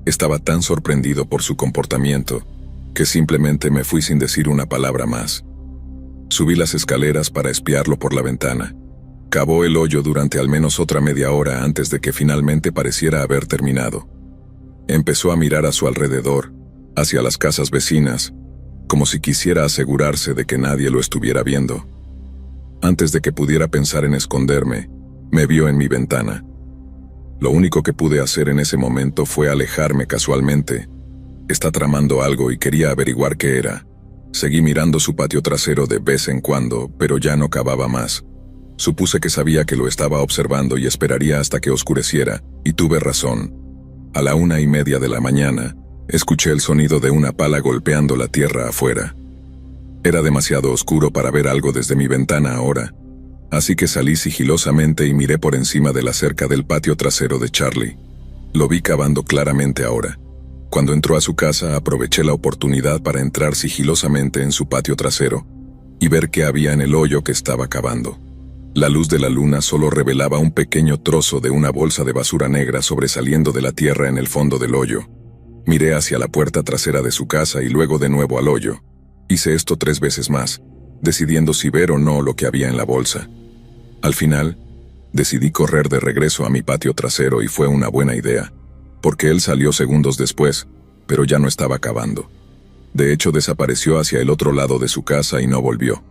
Estaba tan sorprendido por su comportamiento, que simplemente me fui sin decir una palabra más. Subí las escaleras para espiarlo por la ventana. Cavó el hoyo durante al menos otra media hora antes de que finalmente pareciera haber terminado. Empezó a mirar a su alrededor, hacia las casas vecinas, como si quisiera asegurarse de que nadie lo estuviera viendo. Antes de que pudiera pensar en esconderme, me vio en mi ventana. Lo único que pude hacer en ese momento fue alejarme casualmente. Está tramando algo y quería averiguar qué era. Seguí mirando su patio trasero de vez en cuando, pero ya no cavaba más. Supuse que sabía que lo estaba observando y esperaría hasta que oscureciera, y tuve razón. A la 1:30 de la mañana, escuché el sonido de una pala golpeando la tierra afuera. Era demasiado oscuro para ver algo desde mi ventana ahora, así que salí sigilosamente y miré por encima de la cerca del patio trasero de Charlie. Lo vi cavando claramente ahora. Cuando entró a su casa, aproveché la oportunidad para entrar sigilosamente en su patio trasero y ver qué había en el hoyo que estaba cavando. La luz de la luna solo revelaba un pequeño trozo de una bolsa de basura negra sobresaliendo de la tierra en el fondo del hoyo. Miré hacia la puerta trasera de su casa y luego de nuevo al hoyo. Hice esto 3 veces más, decidiendo si ver o no lo que había en la bolsa. Al final, decidí correr de regreso a mi patio trasero y fue una buena idea, porque él salió segundos después, pero ya no estaba cavando. De hecho, desapareció hacia el otro lado de su casa y no volvió.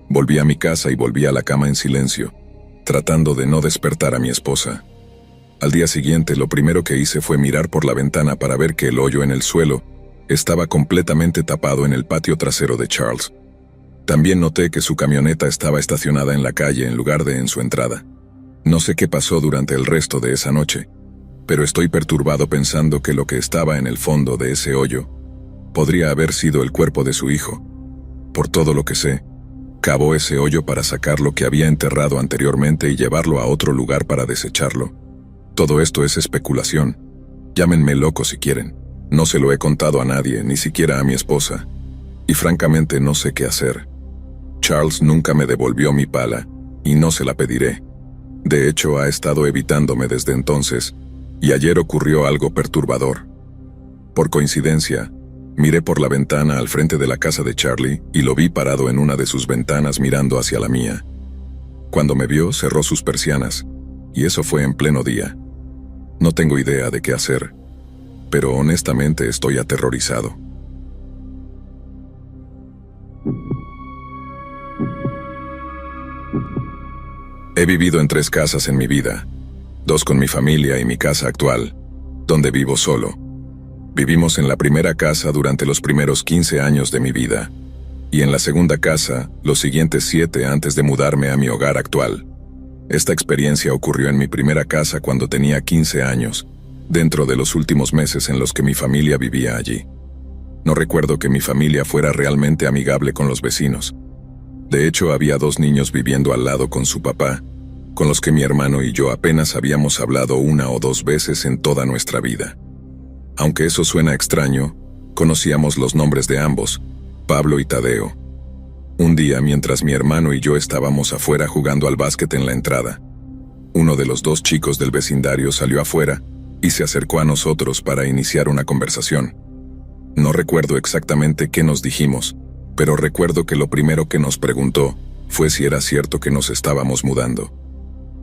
Volví a mi casa y volví a la cama en silencio, tratando de no despertar a mi esposa. Al día siguiente, lo primero que hice fue mirar por la ventana para ver que el hoyo en el suelo estaba completamente tapado en el patio trasero de Charles. También noté que su camioneta estaba estacionada en la calle en lugar de en su entrada. No sé qué pasó durante el resto de esa noche, pero estoy perturbado pensando que lo que estaba en el fondo de ese hoyo podría haber sido el cuerpo de su hijo. Por todo lo que sé, cavó ese hoyo para sacar lo que había enterrado anteriormente y llevarlo a otro lugar para desecharlo. Todo esto es especulación. Llámenme loco si quieren. No se lo he contado a nadie, ni siquiera a mi esposa. Y francamente no sé qué hacer. Charles nunca me devolvió mi pala, y no se la pediré. De hecho, ha estado evitándome desde entonces, y ayer ocurrió algo perturbador. Por coincidencia, miré por la ventana al frente de la casa de Charlie y lo vi parado en una de sus ventanas mirando hacia la mía. Cuando me vio, cerró sus persianas, y eso fue en pleno día. No tengo idea de qué hacer, pero honestamente estoy aterrorizado. He vivido en 3 casas en mi vida, 2 con mi familia y mi casa actual, donde vivo solo. Vivimos en la primera casa durante los primeros 15 años de mi vida, y en la segunda casa los siguientes 7 antes de mudarme a mi hogar actual. Esta experiencia ocurrió en mi primera casa cuando tenía 15 años, dentro de los últimos meses en los que mi familia vivía allí. No recuerdo que mi familia fuera realmente amigable con los vecinos. De hecho, había 2 niños viviendo al lado con su papá, con los que mi hermano y yo apenas habíamos hablado 1 o 2 veces en toda nuestra vida. Aunque eso suena extraño, conocíamos los nombres de ambos, Pablo y Tadeo. Un día, mientras mi hermano y yo estábamos afuera jugando al básquet en la entrada, uno de los 2 chicos del vecindario salió afuera y se acercó a nosotros para iniciar una conversación. No recuerdo exactamente qué nos dijimos, pero recuerdo que lo primero que nos preguntó fue si era cierto que nos estábamos mudando.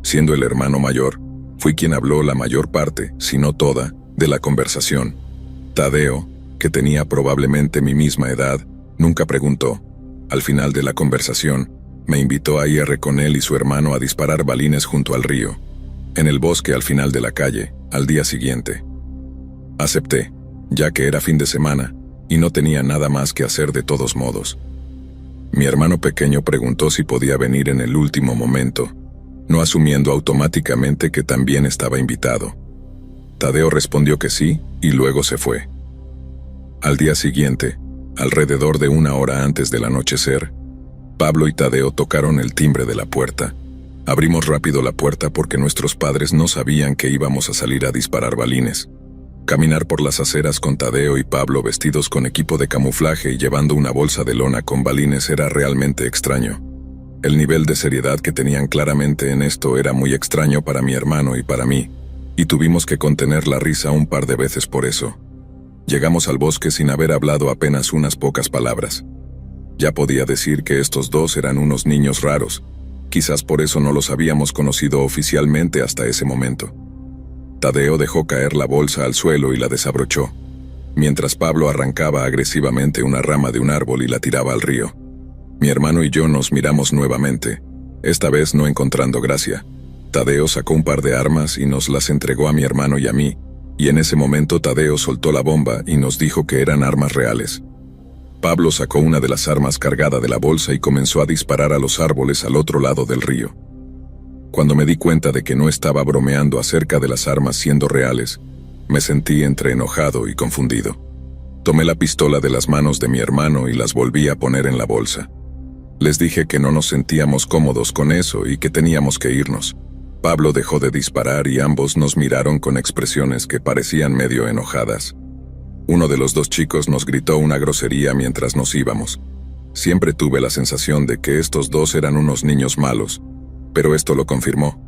Siendo el hermano mayor, fui quien habló la mayor parte, si no toda, de la conversación. Tadeo, que tenía probablemente mi misma edad, nunca preguntó. Al final de la conversación, me invitó a ir con él y su hermano a disparar balines junto al río, en el bosque al final de la calle, al día siguiente. Acepté, ya que era fin de semana, y no tenía nada más que hacer de todos modos. Mi hermano pequeño preguntó si podía venir en el último momento, no asumiendo automáticamente que también estaba invitado. Tadeo respondió que sí, y luego se fue. Al día siguiente, alrededor de 1 hora antes del anochecer, Pablo y Tadeo tocaron el timbre de la puerta. Abrimos rápido la puerta porque nuestros padres no sabían que íbamos a salir a disparar balines. Caminar por las aceras con Tadeo y Pablo vestidos con equipo de camuflaje y llevando una bolsa de lona con balines era realmente extraño. El nivel de seriedad que tenían claramente en esto era muy extraño para mi hermano y para mí, y tuvimos que contener la risa un par de veces por eso. Llegamos al bosque sin haber hablado apenas unas pocas palabras. Ya podía decir que estos 2 eran unos niños raros, quizás por eso no los habíamos conocido oficialmente hasta ese momento. Tadeo dejó caer la bolsa al suelo y la desabrochó, mientras Pablo arrancaba agresivamente una rama de un árbol y la tiraba al río. Mi hermano y yo nos miramos nuevamente, esta vez no encontrando gracia. Tadeo sacó un par de armas y nos las entregó a mi hermano y a mí, y en ese momento Tadeo soltó la bomba y nos dijo que eran armas reales. Pablo sacó una de las armas cargada de la bolsa y comenzó a disparar a los árboles al otro lado del río. Cuando me di cuenta de que no estaba bromeando acerca de las armas siendo reales, me sentí entre enojado y confundido. Tomé la pistola de las manos de mi hermano y las volví a poner en la bolsa. Les dije que no nos sentíamos cómodos con eso y que teníamos que irnos. Pablo dejó de disparar y ambos nos miraron con expresiones que parecían medio enojadas. Uno de los 2 chicos nos gritó una grosería mientras nos íbamos. Siempre tuve la sensación de que estos 2 eran unos niños malos, pero esto lo confirmó.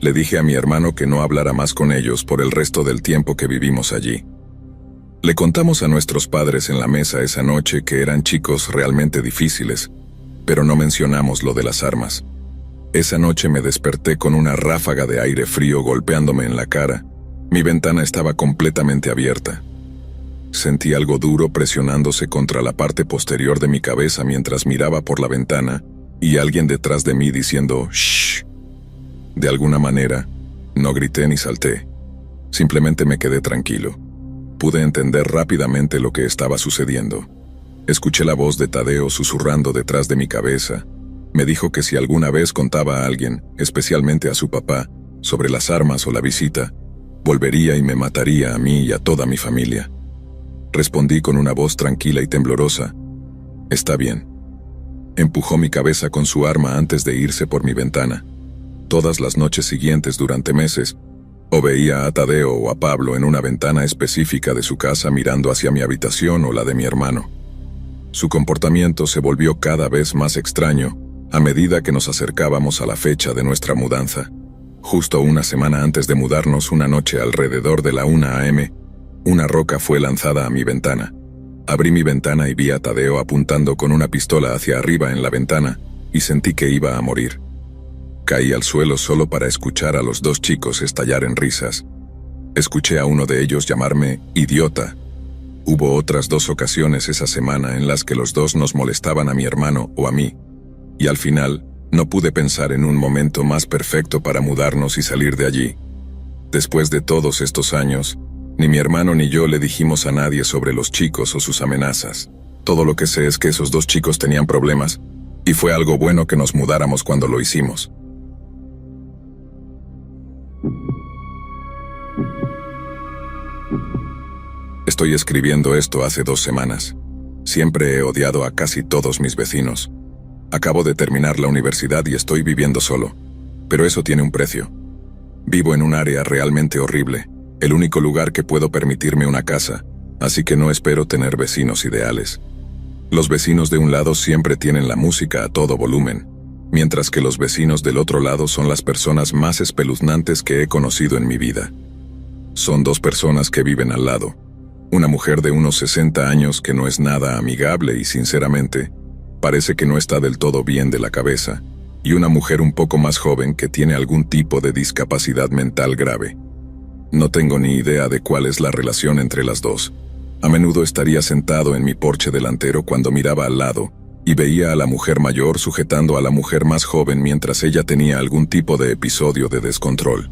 Le dije a mi hermano que no hablara más con ellos por el resto del tiempo que vivimos allí. Le contamos a nuestros padres en la mesa esa noche que eran chicos realmente difíciles, pero no mencionamos lo de las armas. Esa noche me desperté con una ráfaga de aire frío golpeándome en la cara. Mi ventana estaba completamente abierta. Sentí algo duro presionándose contra la parte posterior de mi cabeza mientras miraba por la ventana y alguien detrás de mí diciendo «shh». De alguna manera, no grité ni salté. Simplemente me quedé tranquilo. Pude entender rápidamente lo que estaba sucediendo. Escuché la voz de Tadeo susurrando detrás de mi cabeza. Me dijo que si alguna vez contaba a alguien, especialmente a su papá, sobre las armas o la visita, volvería y me mataría a mí y a toda mi familia. Respondí con una voz tranquila y temblorosa. «Está bien». Empujó mi cabeza con su arma antes de irse por mi ventana. Todas las noches siguientes durante meses, o veía a Tadeo o a Pablo en una ventana específica de su casa mirando hacia mi habitación o la de mi hermano. Su comportamiento se volvió cada vez más extraño a medida que nos acercábamos a la fecha de nuestra mudanza. Justo una semana antes de mudarnos, una noche alrededor de la 1 a.m., una roca fue lanzada a mi ventana. Abrí mi ventana y vi a Tadeo apuntando con una pistola hacia arriba en la ventana y sentí que iba a morir. Caí al suelo solo para escuchar a los dos chicos estallar en risas. Escuché a uno de ellos llamarme idiota. Hubo otras 2 ocasiones esa semana en las que los dos nos molestaban a mi hermano o a mí, y al final no pude pensar en un momento más perfecto para mudarnos y salir de allí. Después de todos estos años, ni mi hermano ni yo le dijimos a nadie sobre los chicos o sus amenazas. Todo lo que sé es que esos 2 chicos tenían problemas, y fue algo bueno que nos mudáramos cuando lo hicimos. Estoy escribiendo esto hace 2 semanas. Siempre he odiado a casi todos mis vecinos. Acabo de terminar la universidad y estoy viviendo solo. Pero eso tiene un precio. Vivo en un área realmente horrible, el único lugar que puedo permitirme una casa, así que no espero tener vecinos ideales. Los vecinos de un lado siempre tienen la música a todo volumen, mientras que los vecinos del otro lado son las personas más espeluznantes que he conocido en mi vida. Son 2 personas que viven al lado. Una mujer de unos 60 años que no es nada amigable y sinceramente, parece que no está del todo bien de la cabeza, y una mujer un poco más joven que tiene algún tipo de discapacidad mental grave. No tengo ni idea de cuál es la relación entre las 2. A menudo estaría sentado en mi porche delantero cuando miraba al lado, y veía a la mujer mayor sujetando a la mujer más joven mientras ella tenía algún tipo de episodio de descontrol.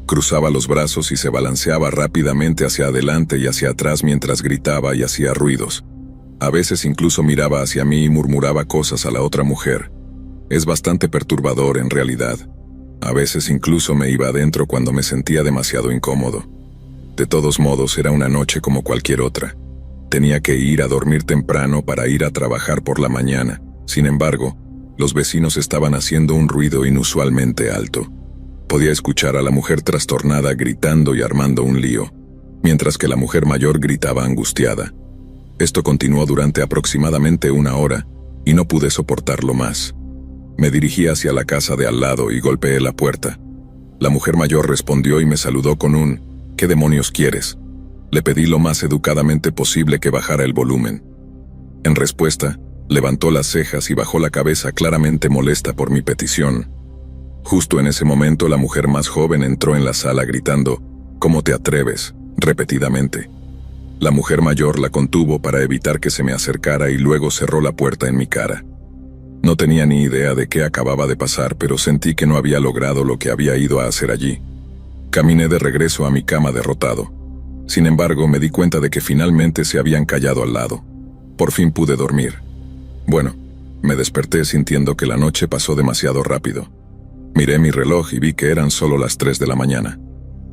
Cruzaba los brazos y se balanceaba rápidamente hacia adelante y hacia atrás mientras gritaba y hacía ruidos. A veces incluso miraba hacia mí y murmuraba cosas a la otra mujer. Es bastante perturbador en realidad. A veces incluso me iba adentro cuando me sentía demasiado incómodo. De todos modos, era una noche como cualquier otra. Tenía que ir a dormir temprano para ir a trabajar por la mañana. Sin embargo, los vecinos estaban haciendo un ruido inusualmente alto. Podía escuchar a la mujer trastornada gritando y armando un lío, mientras que la mujer mayor gritaba angustiada. Esto continuó durante aproximadamente 1 hora, y no pude soportarlo más. Me dirigí hacia la casa de al lado y golpeé la puerta. La mujer mayor respondió y me saludó con un «¿Qué demonios quieres?». Le pedí lo más educadamente posible que bajara el volumen. En respuesta, levantó las cejas y bajó la cabeza claramente molesta por mi petición. Justo en ese momento la mujer más joven entró en la sala gritando «¿Cómo te atreves?», repetidamente. La mujer mayor la contuvo para evitar que se me acercara y luego cerró la puerta en mi cara. No tenía ni idea de qué acababa de pasar, pero sentí que no había logrado lo que había ido a hacer allí. Caminé de regreso a mi cama derrotado. Sin embargo, me di cuenta de que finalmente se habían callado al lado. Por fin pude dormir. Bueno, me desperté sintiendo que la noche pasó demasiado rápido. Miré mi reloj y vi que eran solo las 3 de la mañana.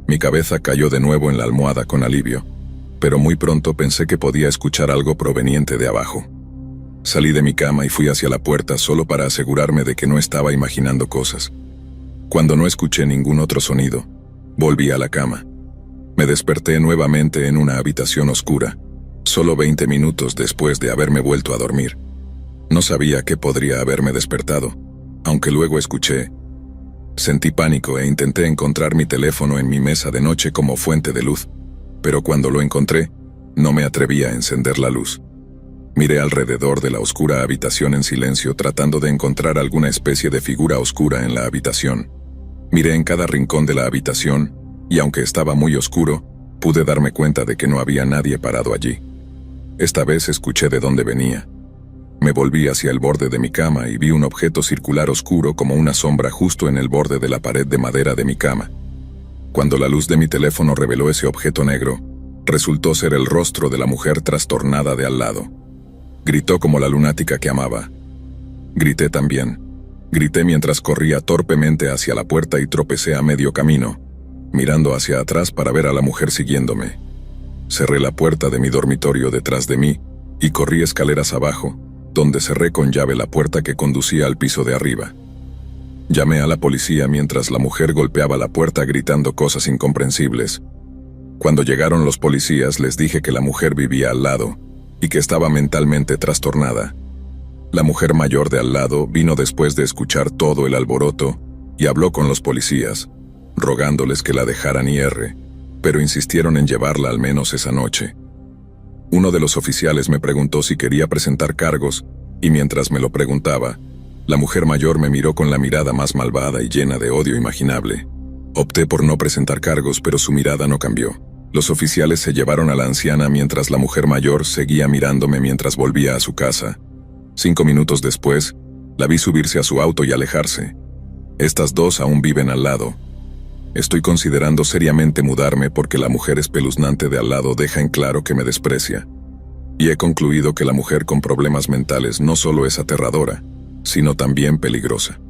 Mi cabeza cayó de nuevo en la almohada con alivio, pero muy pronto pensé que podía escuchar algo proveniente de abajo. Salí de mi cama y fui hacia la puerta solo para asegurarme de que no estaba imaginando cosas. Cuando no escuché ningún otro sonido, volví a la cama. Me desperté nuevamente en una habitación oscura, solo 20 minutos después de haberme vuelto a dormir. No sabía qué podría haberme despertado, aunque luego escuché. Sentí pánico e intenté encontrar mi teléfono en mi mesa de noche como fuente de luz, pero cuando lo encontré, No me atrevía a encender la luz. Miré alrededor de la oscura habitación en silencio, tratando de encontrar alguna especie de figura oscura en la habitación. Miré en cada rincón de la habitación, y aunque estaba muy oscuro, pude darme cuenta de que no había nadie parado allí. Esta vez escuché de dónde venía. Me volví hacia el borde de mi cama y vi un objeto circular oscuro como una sombra justo en el borde de la pared de madera de mi cama. Cuando la luz de mi teléfono reveló ese objeto negro, resultó ser el rostro de la mujer trastornada de al lado. Gritó como la lunática que amaba. Grité también. Grité mientras corría torpemente hacia la puerta y tropecé a medio camino, mirando hacia atrás para ver a la mujer siguiéndome. Cerré la puerta de mi dormitorio detrás de mí y corrí escaleras abajo, donde cerré con llave la puerta que conducía al piso de arriba. Llamé a la policía mientras la mujer golpeaba la puerta gritando cosas incomprensibles. Cuando llegaron los policías les dije que la mujer vivía al lado y que estaba mentalmente trastornada. La mujer mayor de al lado vino después de escuchar todo el alboroto y habló con los policías, rogándoles que la dejaran ir, pero insistieron en llevarla al menos esa noche. Uno de los oficiales me preguntó si quería presentar cargos, y mientras me lo preguntaba, la mujer mayor me miró con la mirada más malvada y llena de odio imaginable. Opté por no presentar cargos, pero su mirada no cambió. Los oficiales se llevaron a la anciana mientras la mujer mayor seguía mirándome mientras volvía a su casa. 5 minutos después, la vi subirse a su auto y alejarse. Estas dos aún viven al lado. Estoy considerando seriamente mudarme porque la mujer espeluznante de al lado deja en claro que me desprecia. Y he concluido que la mujer con problemas mentales no solo es aterradora, sino también peligrosa.